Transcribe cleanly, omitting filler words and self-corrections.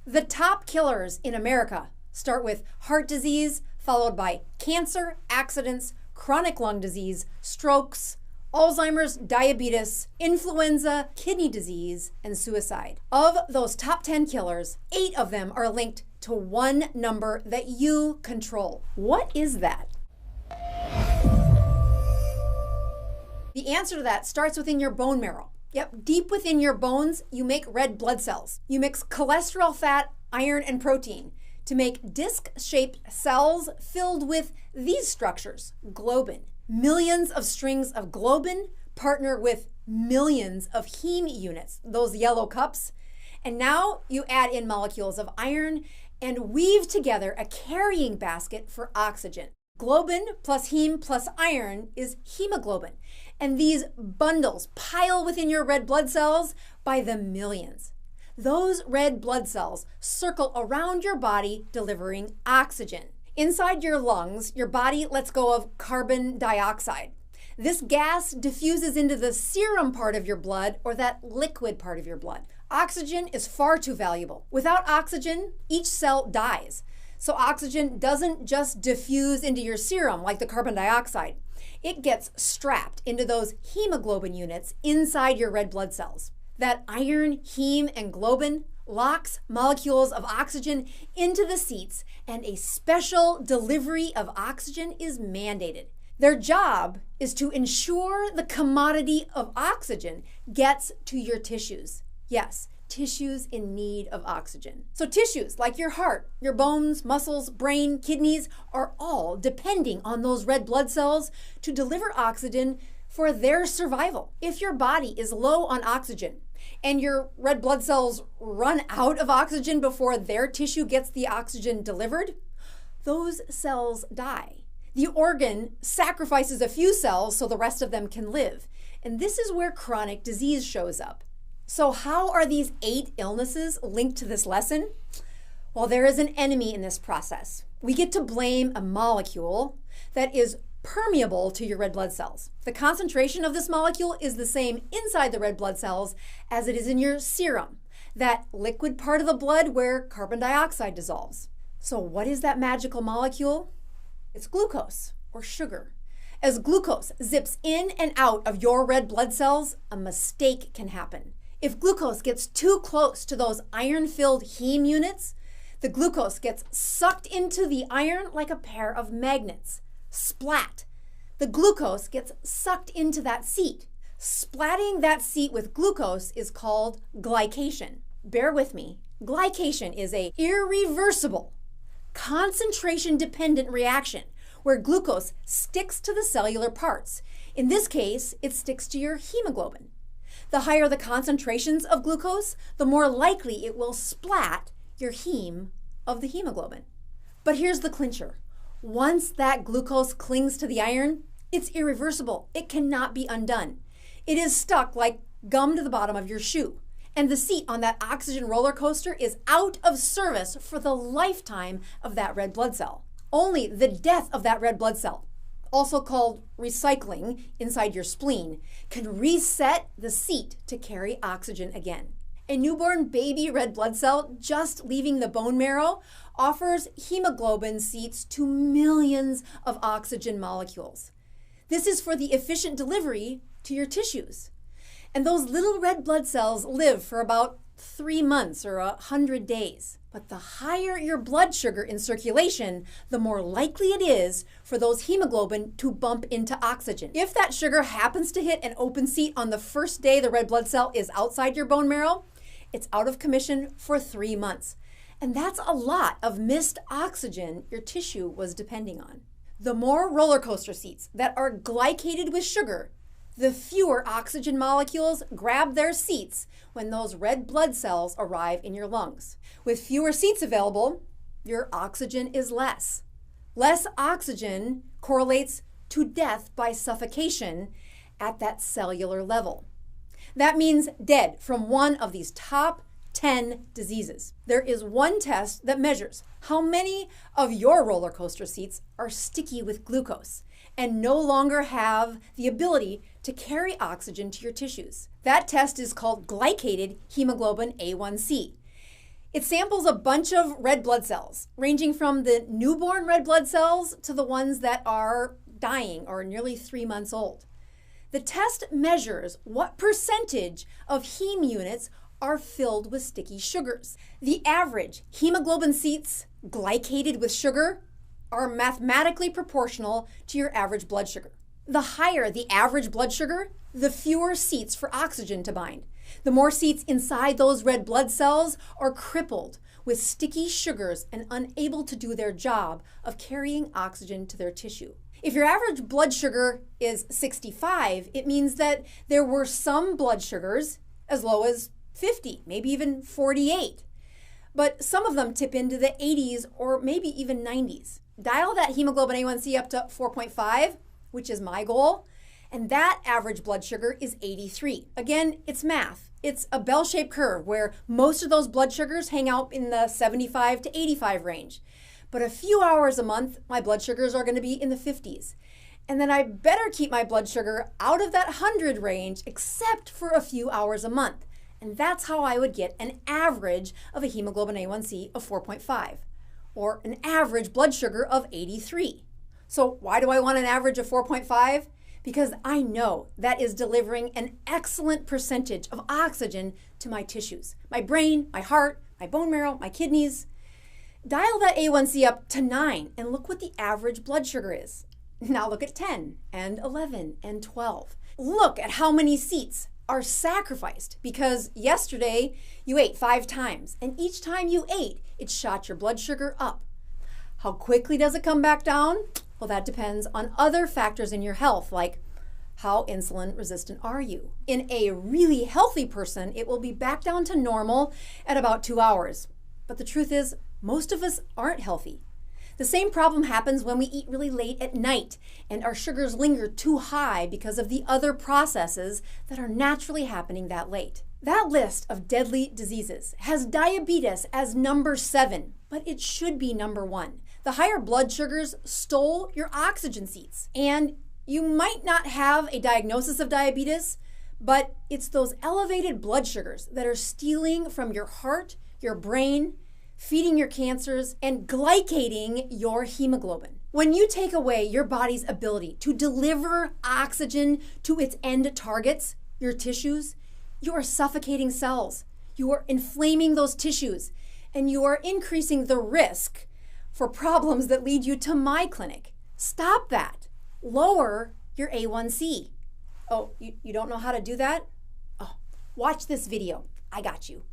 The top killers in America start with heart disease, followed by cancer, accidents, chronic lung disease, strokes, Alzheimer's, diabetes, influenza, kidney disease, and suicide. Of those top 10 killers, 8 of them are linked to one number that you control. What is that? The answer to that starts within your bone marrow. Yep, deep within your bones, you make red blood cells. You mix cholesterol, fat, iron, and protein to make disc-shaped cells filled with these structures, globin. Millions of strings of globin partner with millions of heme units, those yellow cups. And now you add in molecules of iron and weave together a carrying basket for oxygen. Globin plus heme plus iron is hemoglobin. And these bundles pile within your red blood cells by the millions. Those red blood cells circle around your body, delivering oxygen. Inside your lungs, your body lets go of carbon dioxide. This gas diffuses into the serum part of your blood, or that liquid part of your blood. Oxygen is far too valuable. Without oxygen, each cell dies. So oxygen doesn't just diffuse into your serum like the carbon dioxide. It gets strapped into those hemoglobin units inside your red blood cells. That iron, heme, and globin locks molecules of oxygen into the seats, and a special delivery of oxygen is mandated. Their job is to ensure the commodity of oxygen gets to your tissues. Yes, tissues in need of oxygen. So tissues like your heart, your bones, muscles, brain, kidneys are all depending on those red blood cells to deliver oxygen for their survival. If your body is low on oxygen and your red blood cells run out of oxygen before their tissue gets the oxygen delivered, those cells die. The organ sacrifices a few cells so the rest of them can live. And this is where chronic disease shows up. So how are these 8 illnesses linked to this lesson? Well, there is an enemy in this process. We get to blame a molecule that is permeable to your red blood cells. The concentration of this molecule is the same inside the red blood cells as it is in your serum, that liquid part of the blood where carbon dioxide dissolves. So what is that magical molecule? It's glucose, or sugar. As glucose zips in and out of your red blood cells, a mistake can happen. If glucose gets too close to those iron-filled heme units, the glucose gets sucked into the iron like a pair of magnets. Splat. The glucose gets sucked into that seat. Splatting that seat with glucose is called glycation. Bear with me. Glycation is an irreversible, concentration-dependent reaction where glucose sticks to the cellular parts. In this case, it sticks to your hemoglobin. The higher the concentrations of glucose, the more likely it will splat your heme of the hemoglobin. But here's the clincher. Once that glucose clings to the iron, it's irreversible. It cannot be undone. It is stuck like gum to the bottom of your shoe. And the seat on that oxygen roller coaster is out of service for the lifetime of that red blood cell. Only the death of that red blood cell, also called recycling inside your spleen, can reset the seat to carry oxygen again. A newborn baby red blood cell just leaving the bone marrow offers hemoglobin seats to millions of oxygen molecules. This is for the efficient delivery to your tissues. And those little red blood cells live for about 3 months or 100 days. But the higher your blood sugar in circulation, the more likely it is for those hemoglobin to bump into oxygen. If that sugar happens to hit an open seat on the first day the red blood cell is outside your bone marrow, it's out of commission for 3 months. And that's a lot of missed oxygen your tissue was depending on. The more roller coaster seats that are glycated with sugar, the fewer oxygen molecules grab their seats when those red blood cells arrive in your lungs. With fewer seats available, your oxygen is less. Less oxygen correlates to death by suffocation at that cellular level. That means dead from one of these top 10 diseases. There is one test that measures how many of your roller coaster seats are sticky with glucose and no longer have the ability to carry oxygen to your tissues. That test is called glycated hemoglobin A1C. It samples a bunch of red blood cells, ranging from the newborn red blood cells to the ones that are dying or nearly 3 months old. The test measures what percentage of heme units are filled with sticky sugars. The average hemoglobin seats glycated with sugar are mathematically proportional to your average blood sugar. The higher the average blood sugar, the fewer seats for oxygen to bind. The more seats inside those red blood cells are crippled with sticky sugars and unable to do their job of carrying oxygen to their tissue. If your average blood sugar is 65, it means that there were some blood sugars as low as 50, maybe even 48. But some of them tip into the 80s or maybe even 90s. Dial that hemoglobin A1C up to 4.5, which is my goal, and that average blood sugar is 83. Again, it's math. It's a bell-shaped curve where most of those blood sugars hang out in the 75 to 85 range. But a few hours a month, my blood sugars are going to be in the 50s. And then I better keep my blood sugar out of that 100 range except for a few hours a month. And that's how I would get an average of a hemoglobin A1C of 4.5 or an average blood sugar of 83. So why do I want an average of 4.5? Because I know that is delivering an excellent percentage of oxygen to my tissues, my brain, my heart, my bone marrow, my kidneys. Dial that A1C up to 9 and look what the average blood sugar is. Now look at 10 and 11 and 12. Look at how many seats are sacrificed because yesterday you ate 5 times and each time you ate, it shot your blood sugar up. How quickly does it come back down? Well, that depends on other factors in your health, like how insulin resistant are you? In a really healthy person, it will be back down to normal at about 2 hours. But the truth is, most of us aren't healthy. The same problem happens when we eat really late at night and our sugars linger too high because of the other processes that are naturally happening that late. That list of deadly diseases has diabetes as number 7, but it should be number 1. The higher blood sugars stole your oxygen seats. And you might not have a diagnosis of diabetes, but it's those elevated blood sugars that are stealing from your heart, your brain, feeding your cancers, and glycating your hemoglobin. When you take away your body's ability to deliver oxygen to its end targets, your tissues, you are suffocating cells. You are inflaming those tissues, and you are increasing the risk for problems that lead you to my clinic. Stop that. Lower your A1C. Oh, you don't know how to do that? Oh, watch this video. I got you.